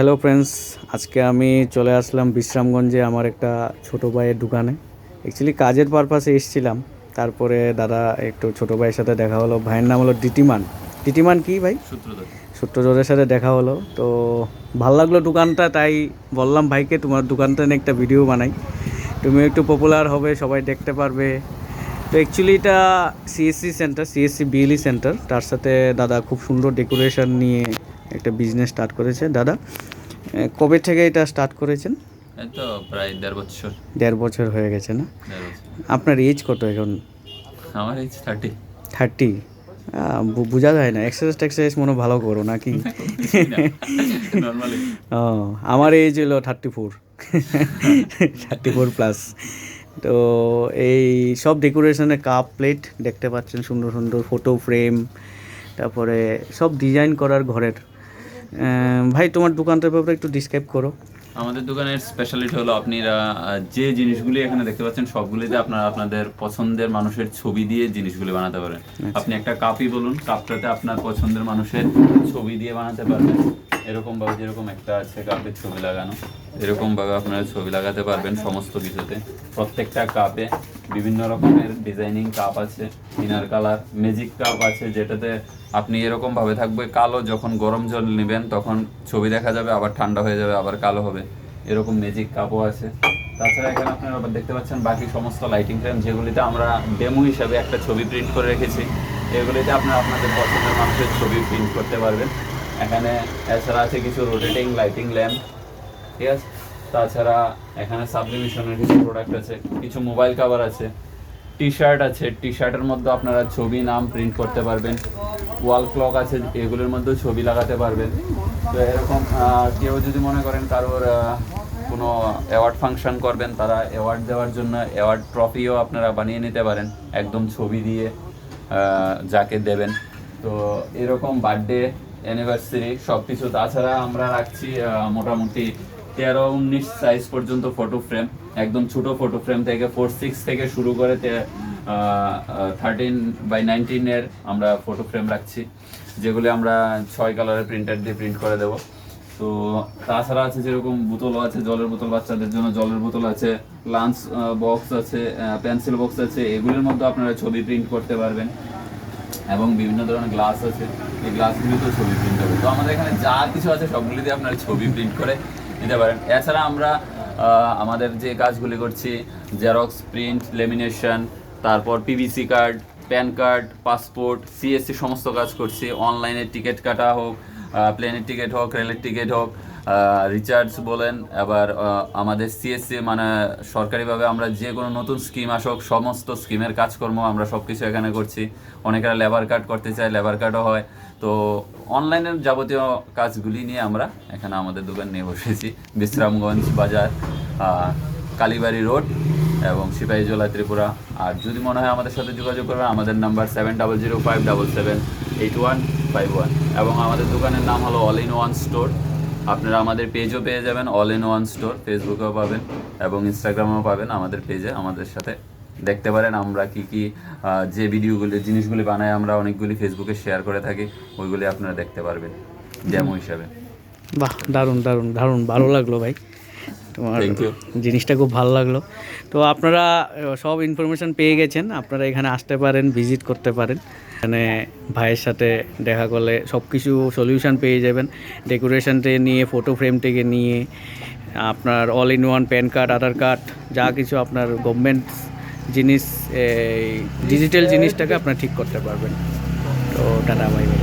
Hello friends, আজকে আমি চলে আসলাম বিশ্রামগঞ্জে আমার একটা ছোটো ভাইয়ের দোকানে। অ্যাকচুয়ালি কাজের পারপাসে এসেছিলাম, তারপরে দাদা একটু ছোটো ভাইয়ের সাথে দেখা হলো। ভাইয়ের নাম হলো ডিটিমান। ডিটিমান কি ভাই? সূত্রধরের সাথে দেখা হলো, তো ভালো লাগলো দোকানটা, তাই বললাম ভাইকে তোমার দোকানটা নিয়ে একটা ভিডিও বানাই, তুমি একটু পপুলার হবে, সবাই দেখতে পারবে। তো অ্যাকচুয়ালি এটা CSC centre, CSC BLE centre, তার সাথে দাদা খুব সুন্দর ডেকোরেশন নিয়ে একটা বিজনেস স্টার্ট করেছে। দাদা কবে থেকে এটা স্টার্ট করেছেন? এই তো প্রায় 1.5 বছর। 1.5 বছর হয়ে গেছে না? 1.5 বছর। আপনার এজ কত এখন? আমার এই 30। 30? বোঝা যায় না। এক্সারসাইজ মনে হয় ভালো করো নাকি? নর্মালি ও, আমার এজ হলো 34। 34 প্লাস। তো এই সব ডেকোরেশনের কাপ প্লেট দেখতে পাচ্ছেন, সুন্দর সুন্দর ফটো ফ্রেম, তারপরে সব ডিজাইন করার ঘরের। ভাই তোমার দোকানটার ব্যাপারে একটু ডিসক্রাইব করো। আমাদের দোকানের স্পেশালিটি হলো আপনারা যে জিনিসগুলি এখানে দেখতে পাচ্ছেন সবগুলিতে আপনারা আপনাদের পছন্দের মানুষের ছবি দিয়ে জিনিসগুলি বানাতে পারেন। আপনি একটা কাপই বলুন, কাপটাতে আপনার পছন্দের মানুষের ছবি দিয়ে বানাতে পারবেন। এরকমভাবে যেরকম একটা আছে কাপের ছবি লাগানো, এরকমভাবে আপনারা ছবি লাগাতে পারবেন সমস্ত কিছুতে। প্রত্যেকটা কাপে বিভিন্ন রকমের ডিজাইনিং কাপ আছে, ইনার কালার ম্যাজিক কাপ আছে, যেটাতে আপনি এরকমভাবে থাকবে কালো, যখন গরম জল নেবেন তখন ছবি দেখা যাবে, আবার ঠান্ডা হয়ে যাবে, আবার কালো হবে। এরকম ম্যাজিক কাপও আছে। তাছাড়া এখানে আপনারা আবার দেখতে পাচ্ছেন বাকি সমস্ত লাইটিং ফ্রেম, যেগুলিতে আমরা ডেমো হিসাবে একটা ছবি প্রিন্ট করে রেখেছি। এগুলিতে আপনারা আপনাদের পছন্দের মানুষের ছবি প্রিন্ট করতে পারবেন। এখানে এছাড়া আছে কিছু রোটেটিং লাইটিং ল্যাম্প, ঠিক আছে। তাছাড়া এখানে সাবলিমেশনের কিছু প্রোডাক্ট আছে, কিছু মোবাইল কভার আছে, টি শার্ট আছে, টি শার্টের মধ্যে আপনারা ছবি নাম প্রিন্ট করতে পারবেন। ওয়াল ক্লক আছে, এগুলোর মধ্যেও ছবি লাগাতে পারবেন। তো এরকম কেউ যদি মনে করেন কারোর কোনো অ্যাওয়ার্ড ফাংশন করবেন, তারা অ্যাওয়ার্ড দেওয়ার জন্য অ্যাওয়ার্ড ট্রফিও আপনারা বানিয়ে নিতে পারেন একদম ছবি দিয়ে যাকে দেবেন। তো এরকম বার্থডে অ্যানিভার্সারি সব কিছু। তাছাড়া আমরা রাখছি মোটামুটি 13-19 সাইজ পর্যন্ত ফটো ফ্রেম, একদম ছোট ফটো ফ্রেম থেকে 4/6 থেকে শুরু করে 13x19 আমরা ফটো ফ্রেম রাখছি, যেগুলি আমরা 6 কালারের প্রিন্টার দিয়ে প্রিন্ট করে দেবো। তো তাছাড়া আছে যেরকম বোতলও আছে, জলের বোতল, বাচ্চাদের জন্য জলের বোতল আছে, লাঞ্চ বক্স আছে, পেন্সিল বক্স আছে, এগুলির মধ্যে আপনারা ছবি প্রিন্ট করতে পারবেন। এবং বিভিন্ন ধরনের গ্লাস আছে, এই গ্লাসগুলিতেও ছবি প্রিন্ট হবে। তো আমাদের এখানে যা কিছু আছে সবগুলিতে আপনারা ছবি প্রিন্ট করে নিতে পারেন। এছাড়া আমরা আমাদের যে কাজগুলি করছি, জেরক্স, প্রিন্ট, লেমিনেশন, তারপর PVC card, pan card, passport, CSC সমস্ত কাজ করছি। অনলাইনে টিকিট কাটা হোক, প্লেনের টিকিট হোক, রেলের টিকিট হোক, রিচার্জ বলেন, আবার আমাদের সিএসসি মানে সরকারিভাবে আমরা যে কোনো নতুন স্কিম আসুক সমস্ত স্কিমের কাজকর্ম আমরা সব কিছু এখানে করছি। অনেকেরা লেবার কার্ড করতে চায়, লেবার কার্ডও হয়। তো অনলাইনের যাবতীয় কাজগুলি নিয়ে আমরা এখানে আমাদের দোকান নিয়ে বসেছি। বিশ্রামগঞ্জ বাজার, কালীবাড়ি রোড এবং সিপাহীজলা, ত্রিপুরা। আর যদি মনে হয় আমাদের সাথে যোগাযোগ করবেন, আমাদের নাম্বার 7005778151 এবং আমাদের দোকানের নাম হলো অল ইন ওয়ান স্টোর। আপনারা আমাদের পেজও পেয়ে যাবেন, অল ইন ওয়ান স্টোর, ফেসবুকেও পাবেন এবং ইনস্টাগ্রামেও পাবেন। আমাদের পেজে আমাদের সাথে দেখতে পারেন আমরা কি কি যে ভিডিওগুলি জিনিসগুলি বানাই, আমরা অনেকগুলি ফেসবুকে শেয়ার করে থাকি, ওইগুলি আপনারা দেখতে পারবেন ডেমো হিসাবে। বাহ, দারুণ দারুণ দারুণ, ভালো লাগলো ভাই, তোমার জিনিসটা খুব ভালো লাগলো। তো আপনারা সব ইনফরমেশান পেয়ে গেছেন, আপনারা এখানে আসতে পারেন, ভিজিট করতে পারেন। এখানে ভাইয়ের সাথে দেখা করলে সব কিছু সলিউশন পেয়ে যাবেন, ডেকোরেশন থেকে নিয়ে ফটো ফ্রেম থেকে নিয়ে আপনার all in one pan card, Aadhaar card, যা কিছু আপনার গভর্নমেন্ট জিনিস, ডিজিটাল জিনিসটাকে আপনার ঠিক করতে পারবেন। তো টাটা, বাই বাই।